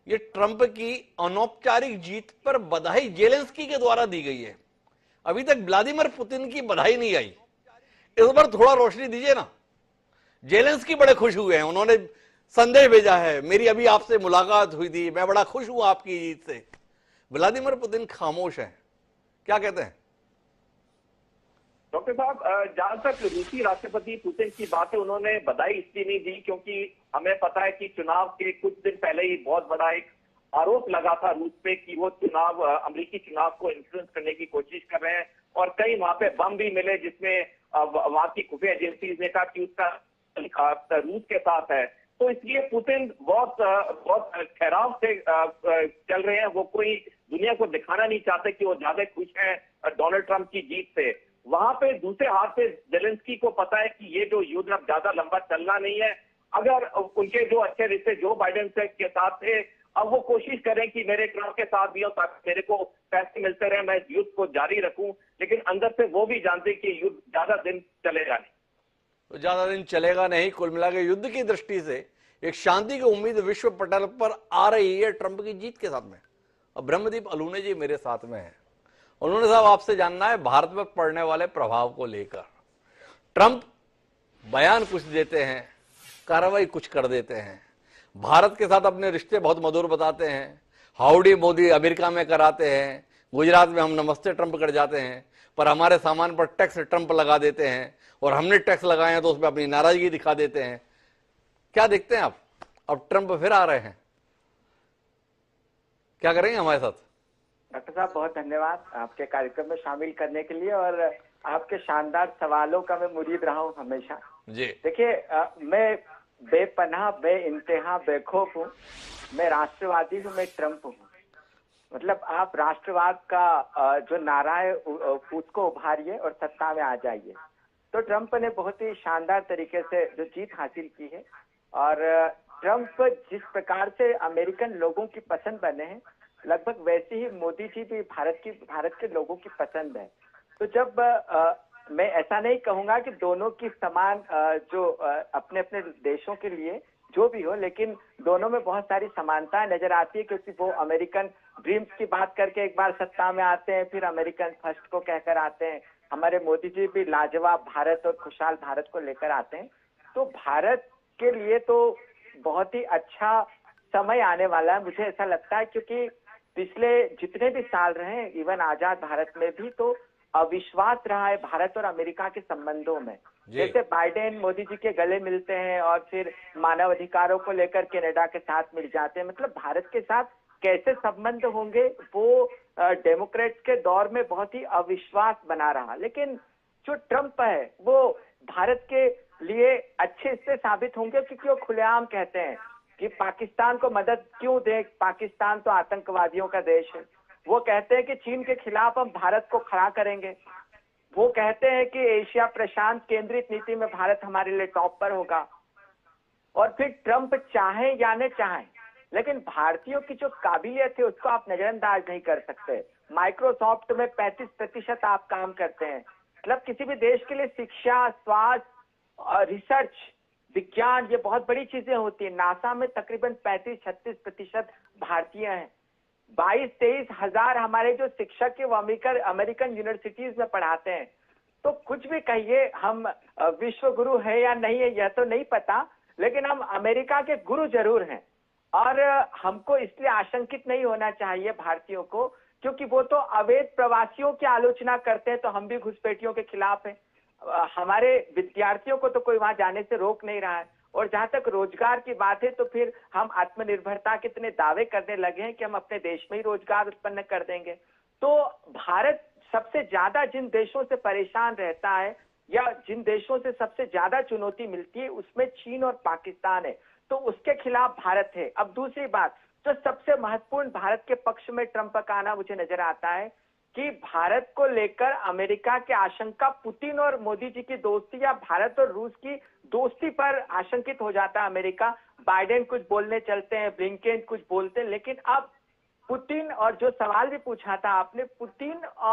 ये ट्रंप की अनौपचारिक जीत पर बधाई जेलेंस्की के द्वारा दी गई है। अभी तक व्लादिमीर पुतिन की बधाई नहीं आई। इस पर थोड़ा रोशनी दीजिए ना। जेलेंस्की बड़े खुश हुए हैं, उन्होंने संदेश भेजा है, मेरी अभी आपसे मुलाकात हुई थी, मैं बड़ा खुश हूं आपकी जीत से। व्लादिमीर पुतिन खामोश है, क्या कहते हैं? डॉक्टर साहब, जहां तक रूसी राष्ट्रपति पुतिन की बात है, उन्होंने बधाई इसलिए नहीं दी क्योंकि हमें पता है कि चुनाव के कुछ दिन पहले ही बहुत बड़ा एक आरोप लगा था रूस पे कि वो चुनाव, अमेरिकी चुनाव को इन्फ्लुएंस करने की कोशिश कर रहे हैं, और कई वहां पे बम भी मिले जिसमें वहां की खुफिया एजेंसीज ने कहा कि उसका रूस के साथ है। तो इसलिए पुतिन बहुत बहुत ठहराव से चल रहे हैं। वो कोई दुनिया को दिखाना नहीं चाहते कि वो ज्यादा खुश हैं डोनाल्ड ट्रंप की जीत से। वहां पे दूसरे हाथ से जेलेंस्की को पता है कि ये जो युद्ध अब ज्यादा लंबा चलना नहीं है। अगर उनके जो अच्छे रिश्ते जो बाइडेन से के साथ थे, अब वो कोशिश करें कि मेरे ट्रंप के साथ भी हो ताकि मेरे को पैसे मिलते रहे, मैं इस युद्ध को जारी रखूं, लेकिन अंदर से वो भी जानते कि युद्ध ज्यादा दिन चलेगा नहीं। तो ज्यादा दिन चलेगा नहीं। कुल मिला के युद्ध की दृष्टि से एक शांति की उम्मीद विश्व पटल पर आ रही है ट्रंप की जीत के साथ में। अब ब्रह्मदीप अलूने जी मेरे साथ में है। उन्होंने साहब आपसे जानना है भारत पर पड़ने वाले प्रभाव को लेकर। ट्रंप बयान कुछ देते हैं, कार्रवाई कुछ कर देते हैं। भारत के साथ अपने रिश्ते बहुत मधुर बताते हैं, हाउडी मोदी अमेरिका में कराते हैं, गुजरात में हम नमस्ते ट्रंप कर जाते हैं, पर हमारे सामान पर टैक्स ट्रंप लगा देते हैं, और हमने टैक्स लगाए हैं तो उसमें अपनी नाराजगी दिखा देते हैं। क्या देखते हैं आप? अब ट्रंप फिर आ रहे हैं, क्या करेंगे हमारे साथ? डॉक्टर साहब, बहुत धन्यवाद आपके कार्यक्रम में शामिल करने के लिए, और आपके शानदार सवालों का मैं मुरीद रहा हूँ हमेशा जी। देखिए, मैं बेपनाह बेइंतहा बेखौफ हूँ। मैं राष्ट्रवादी हूँ, मैं ट्रंप हूँ। मतलब आप राष्ट्रवाद का जो नारा है उसको उभारिए और सत्ता में आ जाइए। तो ट्रंप ने बहुत ही शानदार तरीके से जो जीत हासिल की है, और ट्रंप जिस प्रकार से अमेरिकन लोगों की पसंद बने हैं, लगभग वैसे ही मोदी जी भी भारत के लोगों की पसंद है। तो जब मैं ऐसा नहीं कहूंगा कि दोनों की समान जो अपने अपने देशों के लिए जो भी हो, लेकिन दोनों में बहुत सारी समानताएं नजर आती है, क्योंकि वो अमेरिकन ड्रीम्स की बात करके एक बार सत्ता में आते हैं, फिर अमेरिकन फर्स्ट को कहकर आते हैं। हमारे मोदी जी भी लाजवाब भारत और खुशहाल भारत को लेकर आते हैं। तो भारत के लिए तो बहुत ही अच्छा समय आने वाला है, मुझे ऐसा लगता है, क्योंकि पिछले जितने भी साल रहे, इवन आजाद भारत में भी तो अविश्वास रहा है भारत और अमेरिका के संबंधों में। जैसे बाइडेन मोदी जी के गले मिलते हैं और फिर मानव अधिकारों को लेकर कनाडा के साथ मिल जाते हैं। मतलब भारत के साथ कैसे संबंध होंगे, वो डेमोक्रेट्स के दौर में बहुत ही अविश्वास बना रहा। लेकिन जो ट्रंप है वो भारत के लिए अच्छे इससे साबित होंगे, क्योंकि वो खुलेआम कहते हैं कि पाकिस्तान को मदद क्यों दें, पाकिस्तान तो आतंकवादियों का देश है। वो कहते हैं कि चीन के खिलाफ हम भारत को खड़ा करेंगे। वो कहते हैं कि एशिया प्रशांत केंद्रित नीति में भारत हमारे लिए टॉप पर होगा। और फिर ट्रंप चाहे या न चाहे, लेकिन भारतीयों की जो काबिलियत है उसको आप नजरअंदाज नहीं कर सकते। माइक्रोसॉफ्ट में 35% आप काम करते हैं। मतलब किसी भी देश के लिए शिक्षा, स्वास्थ्य, रिसर्च, विज्ञान, ये बहुत बड़ी चीजें होती है। नासा में तकरीबन 35-36% भारतीय हैं। 22-23 हजार हमारे जो शिक्षक है वो अमेरिकन यूनिवर्सिटीज में पढ़ाते हैं। तो कुछ भी कहिए, हम विश्व गुरु है या नहीं है यह तो नहीं पता, लेकिन हम अमेरिका के गुरु जरूर हैं। और हमको इसलिए आशंकित नहीं होना चाहिए भारतीयों को, क्योंकि वो तो अवैध प्रवासियों की आलोचना करते हैं, तो हम भी घुसपैठियों के खिलाफ हैं। हमारे विद्यार्थियों को तो कोई वहां जाने से रोक नहीं रहा है। और जहां तक रोजगार की बात है, तो फिर हम आत्मनिर्भरता के इतने दावे करने लगे हैं कि हम अपने देश में ही रोजगार उत्पन्न कर देंगे। तो भारत सबसे ज्यादा जिन देशों से परेशान रहता है, या जिन देशों से सबसे ज्यादा चुनौती मिलती है, उसमें चीन और पाकिस्तान है। तो उसके खिलाफ भारत है। अब दूसरी बात, जो सबसे महत्वपूर्ण भारत के पक्ष में ट्रंप का आना मुझे नजर आता है कि भारत को लेकर अमेरिका की आशंका पुतिन और मोदी जी की दोस्ती या भारत और रूस की दोस्ती पर आशंकित हो जाता है अमेरिका। बाइडेन कुछ बोलने चलते हैं, ब्लिंकेन कुछ बोलते हैं, लेकिन अब पुतिन, और जो सवाल भी पूछा था आपने, पुतिन और